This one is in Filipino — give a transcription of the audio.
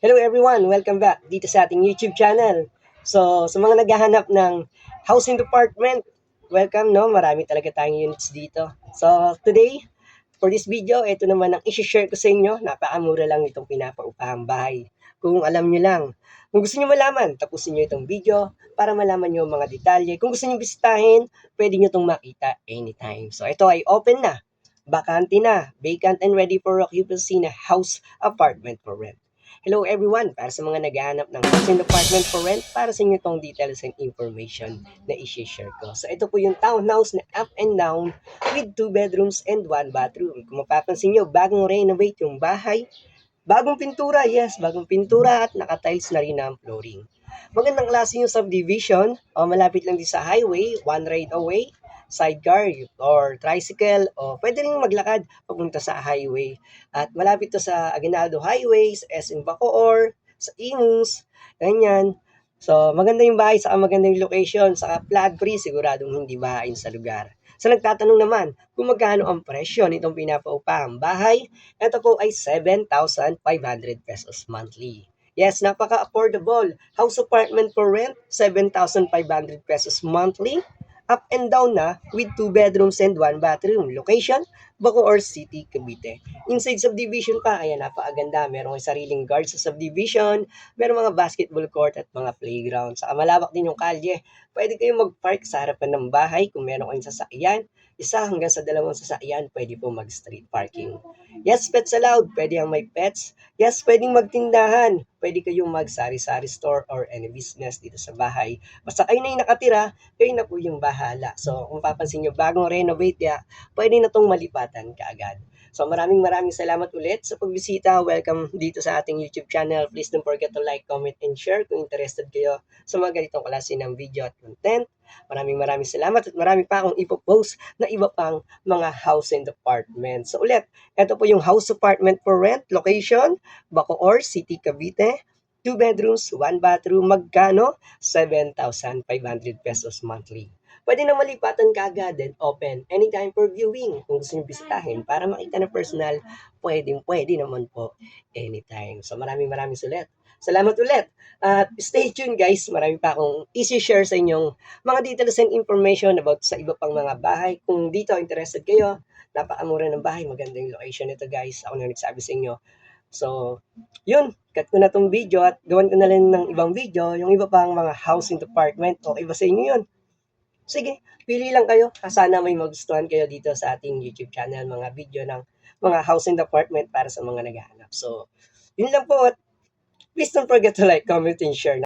Hello everyone! Welcome back dito sa ating YouTube channel. So, sa mga naghahanap ng housing department, welcome, no? Marami talaga tayong units dito. So, today, for this video, ito naman ang isi-share ko sa inyo. Napakamura lang itong pinapaupahang bahay. Kung alam nyo lang. Kung gusto nyo malaman, tapusin nyo itong video para malaman nyo ang mga detalye. Kung gusto nyo bisitahin, pwede nyo itong makita anytime. So, ito ay open na, bakante na, vacant and ready for occupancy na house apartment for rent. Hello everyone! Para sa mga naghahanap ng housing apartment for rent, para sa inyo itong details and information na i-share ko. So ito po yung townhouse na up and down with 2 bedrooms and 1 bathroom. Kung mapapansin nyo, bagong renovate yung bahay. Bagong pintura, yes, bagong pintura at naka-tiles na rin ang flooring. Magandang klase yung subdivision, malapit lang din sa highway, one ride away, sidecar or tricycle, o pwede rin maglakad papunta sa highway. At malapit to sa Aguinaldo Highway, sa SM Bacoor, sa Imus, ganyan. So, maganda yung bahay, saka maganda yung location, saka flood-free, siguradong hindi bahain sa lugar. So, nagtatanong naman kung magkano ang presyo nitong pinapaupahang bahay. Ito po ay 7,500 pesos monthly. Yes, napaka-affordable. House apartment for rent, 7,500 pesos monthly. Up and down na with 2 bedrooms and 1 bathroom. Location, Bacoor City, Cavite. Inside subdivision pa, ayan, napakaganda. Merong sariling guard sa subdivision, merong mga basketball court at mga playground. Saka malawak din yung kalye. Pwede kayong mag-park sa harapan ng bahay kung meron kayong sasakyan. 1 hanggang sa 2 sasakyan, pwede po mag-street parking. Yes, pets allowed. Pwede ang may pets. Yes, pwedeng magtindahan. Pwede kayong mag-sari-sari store or any business dito sa bahay. Basta kayo na yung nakatira, kayo na po yung bahala. So, kung papansin nyo, bagong renovate ya, pwede na tong malipatan kaagad. So, maraming salamat ulit sa pagbisita. Welcome dito sa ating YouTube channel. Please don't forget to like, comment, and share kung interested kayo sa mga ganitong klase ng video at content. Maraming salamat at marami pa akong ipopost na iba pang mga housing department. So ulit, ito po yung house apartment for rent location, Bacoor City, Cavite. 2 bedrooms, 1 bathroom, magkano? 7,500 pesos monthly. Pwede na malipatan ka agad and open anytime for viewing. Kung gusto nyo bisitahin para makita na personal, pwede naman po anytime. So maraming salamat ulit. At stay tuned guys, marami pa akong isi-share sa inyong mga details and information about sa iba pang mga bahay. Kung dito interested kayo, napakamura ng bahay, maganda yung location nito guys. Ako na nagsabi sa inyo. So, yun, cut ko na tong video at gawan ko na lang ng ibang video, yung iba pang mga housing department. Okay ba sa inyo yun? Sige, pili lang kayo. Sana may magustuhan kayo dito sa ating YouTube channel, mga video ng mga housing department para sa mga naghahanap. So, yun lang po. Please don't forget to like, comment, and share.